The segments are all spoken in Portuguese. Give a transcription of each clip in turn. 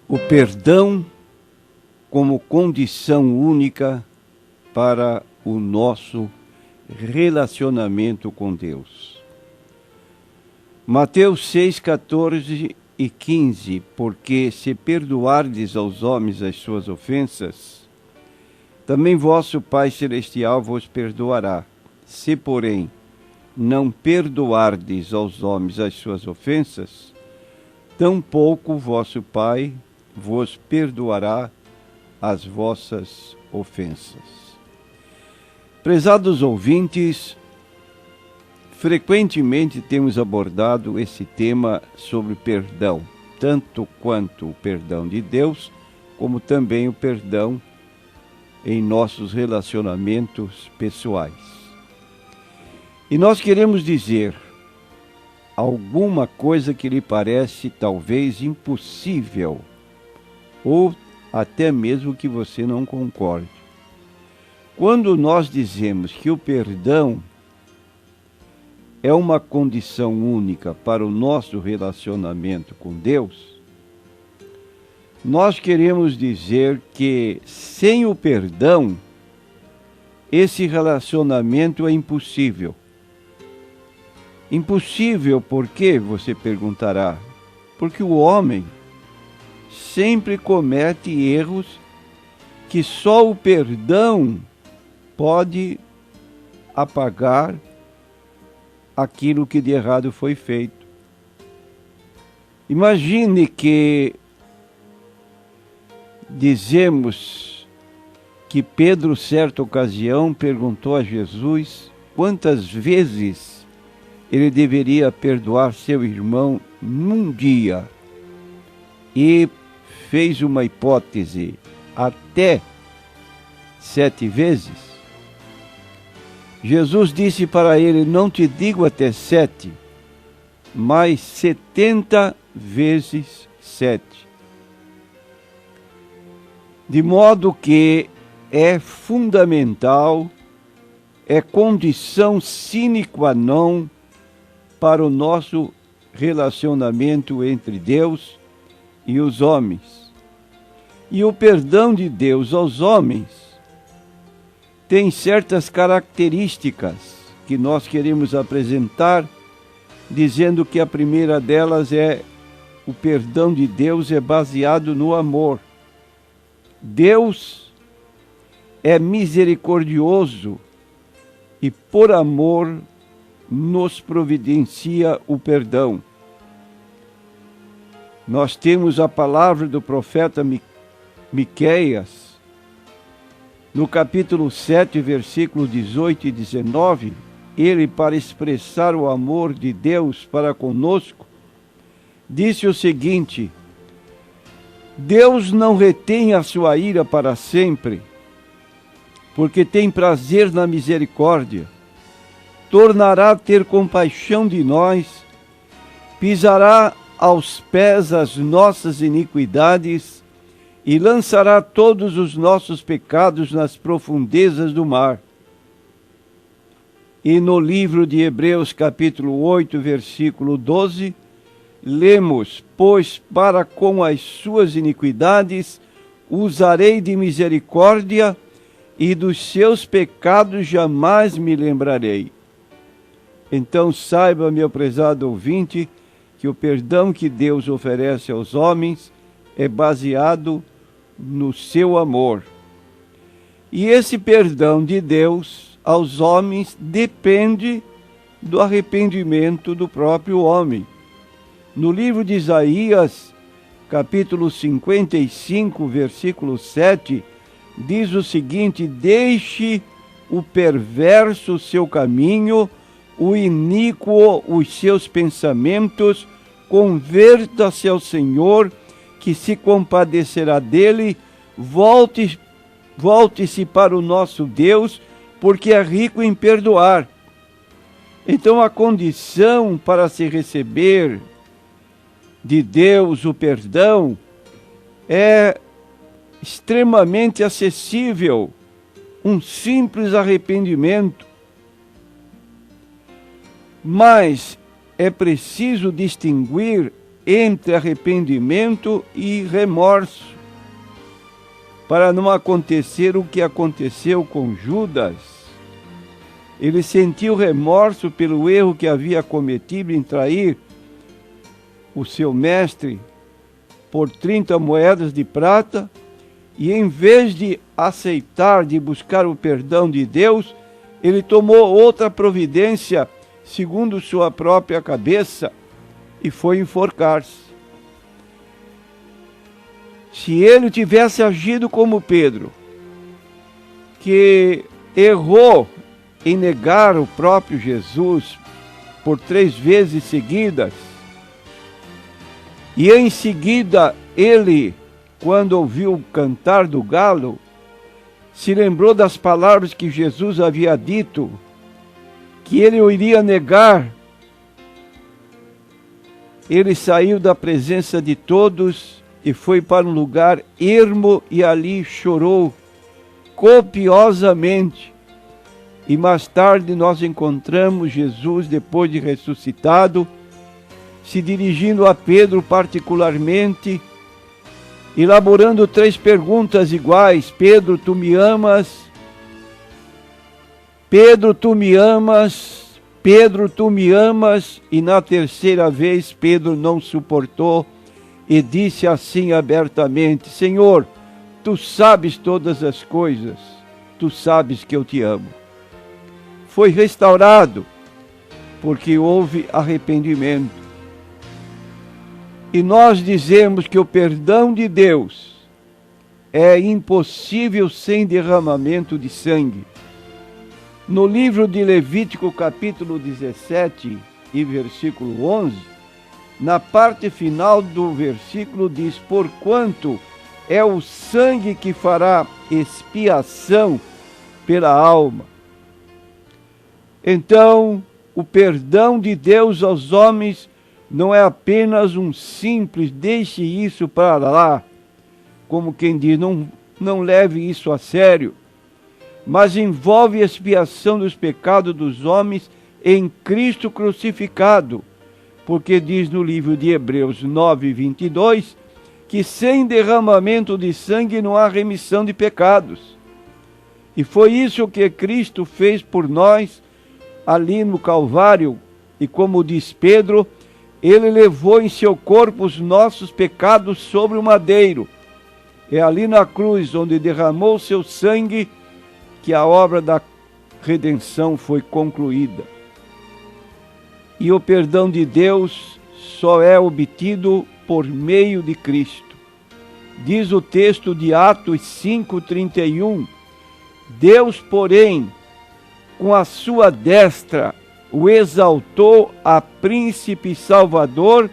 O perdão como condição única para o nosso relacionamento com Deus. Mateus 6, 14 e 15, porque se perdoardes aos homens as suas ofensas, também vosso Pai Celestial vos perdoará. Se, porém, não perdoardes aos homens as suas ofensas, tampouco vosso Pai vos perdoará as vossas ofensas. Prezados ouvintes, frequentemente temos abordado esse tema sobre perdão, tanto quanto o perdão de Deus, como também o perdão em nossos relacionamentos pessoais. E nós queremos dizer alguma coisa que lhe parece talvez impossível, ou até mesmo que você não concorde. Quando nós dizemos que o perdão é uma condição única para o nosso relacionamento com Deus, nós queremos dizer que sem o perdão, esse relacionamento é impossível. Impossível por quê, você perguntará? Porque o homem sempre comete erros que só o perdão pode apagar aquilo que de errado foi feito. Imagine que dizemos que Pedro, certa ocasião, perguntou a Jesus quantas vezes ele deveria perdoar seu irmão num dia. E fez uma hipótese, até 7 vezes. Jesus disse para ele, não te digo até 7, mas 70 vezes 7. De modo que é fundamental, é condição sine qua non para o nosso relacionamento entre Deus e os homens. E o perdão de Deus aos homens tem certas características que nós queremos apresentar, dizendo que a primeira delas é o perdão de Deus é baseado no amor. Deus é misericordioso e por amor nos providencia o perdão. Nós temos a palavra do profeta Miqueias, no capítulo 7, versículos 18 e 19, ele, para expressar o amor de Deus para conosco, disse o seguinte: Deus não retém a sua ira para sempre, porque tem prazer na misericórdia. Tornará a ter compaixão de nós, pisará aos pés as nossas iniquidades e lançará todos os nossos pecados nas profundezas do mar. E no livro de Hebreus, capítulo 8, versículo 12, lemos, pois para com as suas iniquidades usarei de misericórdia e dos seus pecados jamais me lembrarei. Então saiba, meu prezado ouvinte, que o perdão que Deus oferece aos homens é baseado no seu amor. E esse perdão de Deus aos homens depende do arrependimento do próprio homem. No livro de Isaías, capítulo 55, versículo 7, diz o seguinte: deixe o perverso o seu caminho, o iníquo os seus pensamentos, converta-se ao Senhor, que se compadecerá dele, volte-se para o nosso Deus, porque é rico em perdoar. Então a condição para se receber de Deus o perdão é extremamente acessível, um simples arrependimento. Mas é preciso distinguir entre arrependimento e remorso, para não acontecer o que aconteceu com Judas. Ele sentiu remorso pelo erro que havia cometido em trair o seu mestre por 30 moedas de prata, e em vez de aceitar, de buscar o perdão de Deus, ele tomou outra providência, segundo sua própria cabeça, e foi enforcar-se. Se ele tivesse agido como Pedro, que errou em negar o próprio Jesus por 3 vezes seguidas, e em seguida ele, quando ouviu o cantar do galo, se lembrou das palavras que Jesus havia dito, que ele o iria negar. Ele saiu da presença de todos e foi para um lugar ermo e ali chorou copiosamente. E mais tarde nós encontramos Jesus, depois de ressuscitado, se dirigindo a Pedro particularmente, elaborando 3 perguntas iguais: Pedro, tu me amas? Pedro, tu me amas? Pedro, tu me amas? E na terceira vez Pedro não suportou e disse assim abertamente: Senhor, tu sabes todas as coisas, tu sabes que eu te amo. Foi restaurado porque houve arrependimento. E nós dizemos que o perdão de Deus é impossível sem derramamento de sangue. No livro de Levítico, capítulo 17 e versículo 11, na parte final do versículo diz: porquanto é o sangue que fará expiação pela alma. Então, o perdão de Deus aos homens não é apenas um simples deixe isso para lá, como quem diz, não leve isso a sério, mas envolve a expiação dos pecados dos homens em Cristo crucificado, porque diz no livro de Hebreus 9:22, que sem derramamento de sangue não há remissão de pecados. E foi isso que Cristo fez por nós ali no Calvário, e como diz Pedro, ele levou em seu corpo os nossos pecados sobre o madeiro. É ali na cruz onde derramou seu sangue que a obra da redenção foi concluída. E o perdão de Deus só é obtido por meio de Cristo. Diz o texto de Atos 5:31, Deus, porém, com a sua destra, o exaltou a príncipe salvador,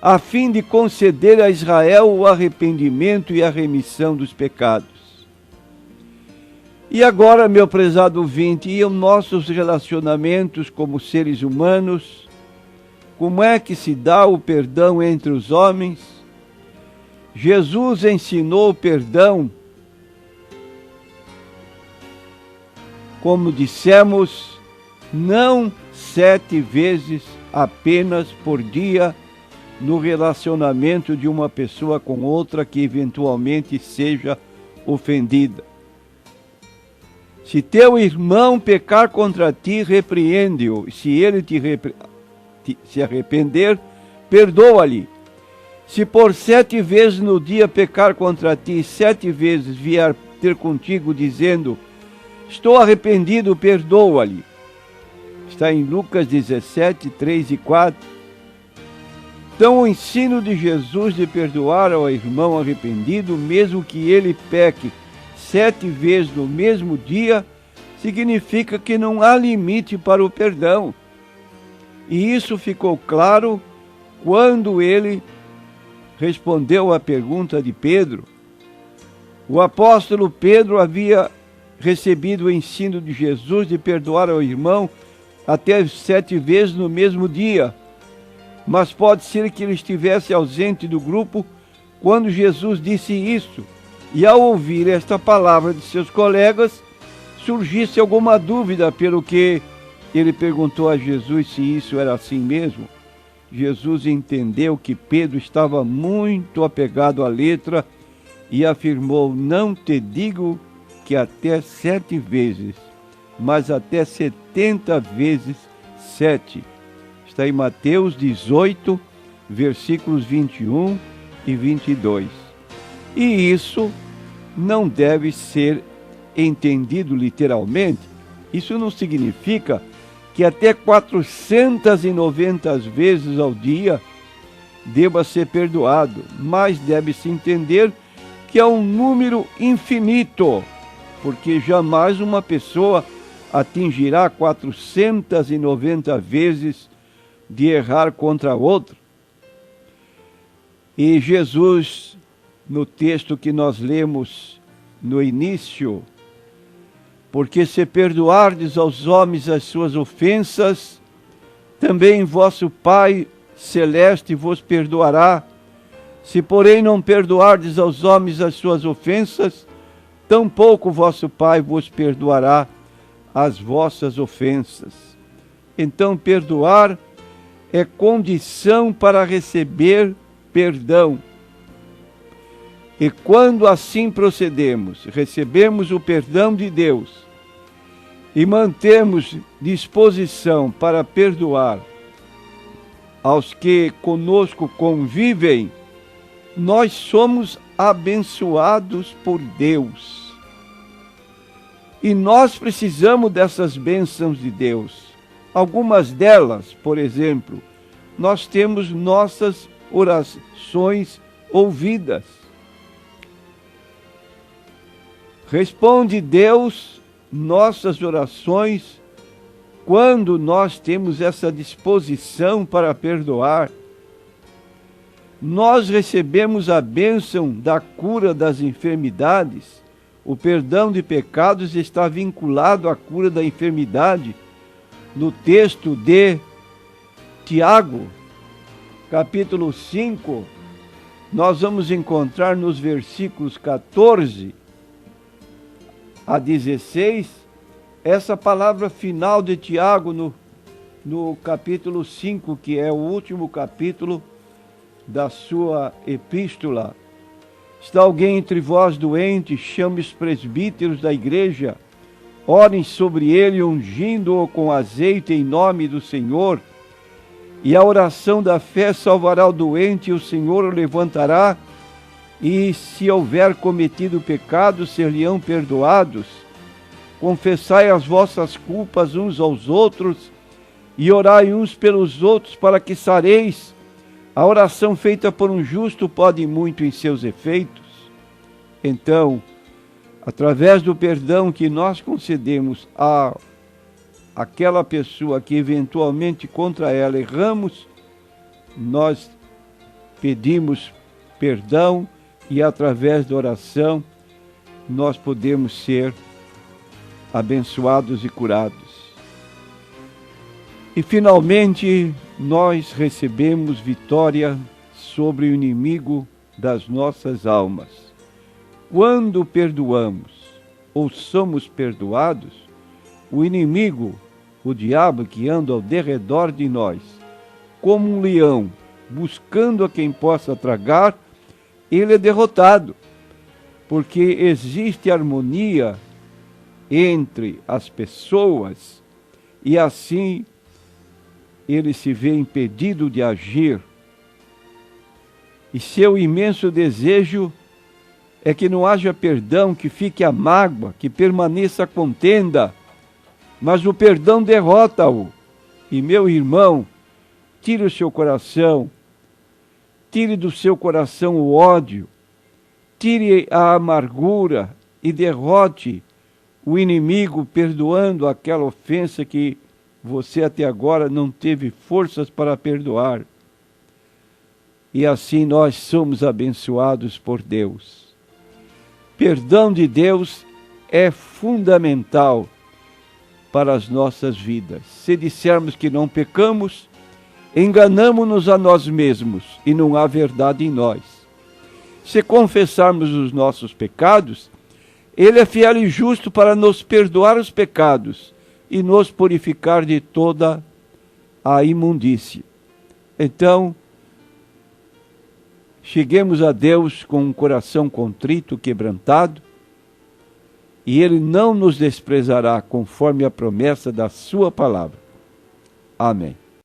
a fim de conceder a Israel o arrependimento e a remissão dos pecados. E agora, meu prezado ouvinte, e os nossos relacionamentos como seres humanos, como é que se dá o perdão entre os homens? Jesus ensinou o perdão, como dissemos, não 7 vezes apenas por dia no relacionamento de uma pessoa com outra que eventualmente seja ofendida. Se teu irmão pecar contra ti, repreende-o. Se ele se arrepender, perdoa-lhe. Se por 7 vezes no dia pecar contra ti, 7 vezes vier ter contigo dizendo, estou arrependido, perdoa-lhe. Está em Lucas 17, 3 e 4. Então, o ensino de Jesus de perdoar ao irmão arrependido, mesmo que ele peque 7 vezes no mesmo dia, significa que não há limite para o perdão. E isso ficou claro quando ele respondeu à pergunta de Pedro. O apóstolo Pedro havia recebido o ensino de Jesus de perdoar ao irmão até 7 vezes no mesmo dia. Mas pode ser que ele estivesse ausente do grupo quando Jesus disse isso. E ao ouvir esta palavra de seus colegas, surgisse alguma dúvida, pelo que ele perguntou a Jesus se isso era assim mesmo. Jesus entendeu que Pedro estava muito apegado à letra e afirmou: não te digo que até 7 vezes, mas até 70 vezes 7. Está em Mateus 18, versículos 21 e 22. E isso não deve ser entendido literalmente. Isso não significa que até 490 vezes ao dia deva ser perdoado, mas deve-se entender que é um número infinito, porque jamais uma pessoa atingirá 490 vezes de errar contra outro. E Jesus, no texto que nós lemos no início, porque se perdoardes aos homens as suas ofensas, também vosso Pai Celeste vos perdoará. Se, porém, não perdoardes aos homens as suas ofensas, tampouco vosso Pai vos perdoará as vossas ofensas. Então, perdoar é condição para receber perdão. E quando assim procedemos, recebemos o perdão de Deus e mantemos disposição para perdoar aos que conosco convivem, nós somos abençoados por Deus. E nós precisamos dessas bênçãos de Deus. Algumas delas, por exemplo, nós temos nossas orações ouvidas. Responde Deus nossas orações quando nós temos essa disposição para perdoar. Nós recebemos a bênção da cura das enfermidades. O perdão de pecados está vinculado à cura da enfermidade. No texto de Tiago, capítulo 5, nós vamos encontrar nos versículos 14 a 16, essa palavra final de Tiago no capítulo 5, que é o último capítulo da sua epístola. Está alguém entre vós doente, chame os presbíteros da igreja, orem sobre ele, ungindo-o com azeite em nome do Senhor, e a oração da fé salvará o doente, e o Senhor o levantará, e se houver cometido pecado, ser-lhe-ão perdoados. Confessai as vossas culpas uns aos outros, e orai uns pelos outros, para que sareis. A oração feita por um justo pode muito em seus efeitos. Então, através do perdão que nós concedemos àquela pessoa que eventualmente contra ela erramos, nós pedimos perdão e através da oração nós podemos ser abençoados e curados. E finalmente nós recebemos vitória sobre o inimigo das nossas almas. Quando perdoamos ou somos perdoados, o inimigo, o diabo que anda ao derredor de nós, como um leão, buscando a quem possa tragar, ele é derrotado, porque existe harmonia entre as pessoas e assim ele se vê impedido de agir. E seu imenso desejo é que não haja perdão, que fique a mágoa, que permaneça a contenda, mas o perdão derrota-o. E meu irmão, tire o seu coração, tire do seu coração o ódio, tire a amargura e derrote o inimigo perdoando aquela ofensa que você até agora não teve forças para perdoar. E assim nós somos abençoados por Deus. Perdão de Deus é fundamental para as nossas vidas. Se dissermos que não pecamos, enganamo-nos a nós mesmos e não há verdade em nós. Se confessarmos os nossos pecados, Ele é fiel e justo para nos perdoar os pecados e nos purificar de toda a imundície. Então, cheguemos a Deus com um coração contrito, quebrantado, e Ele não nos desprezará conforme a promessa da sua palavra. Amém.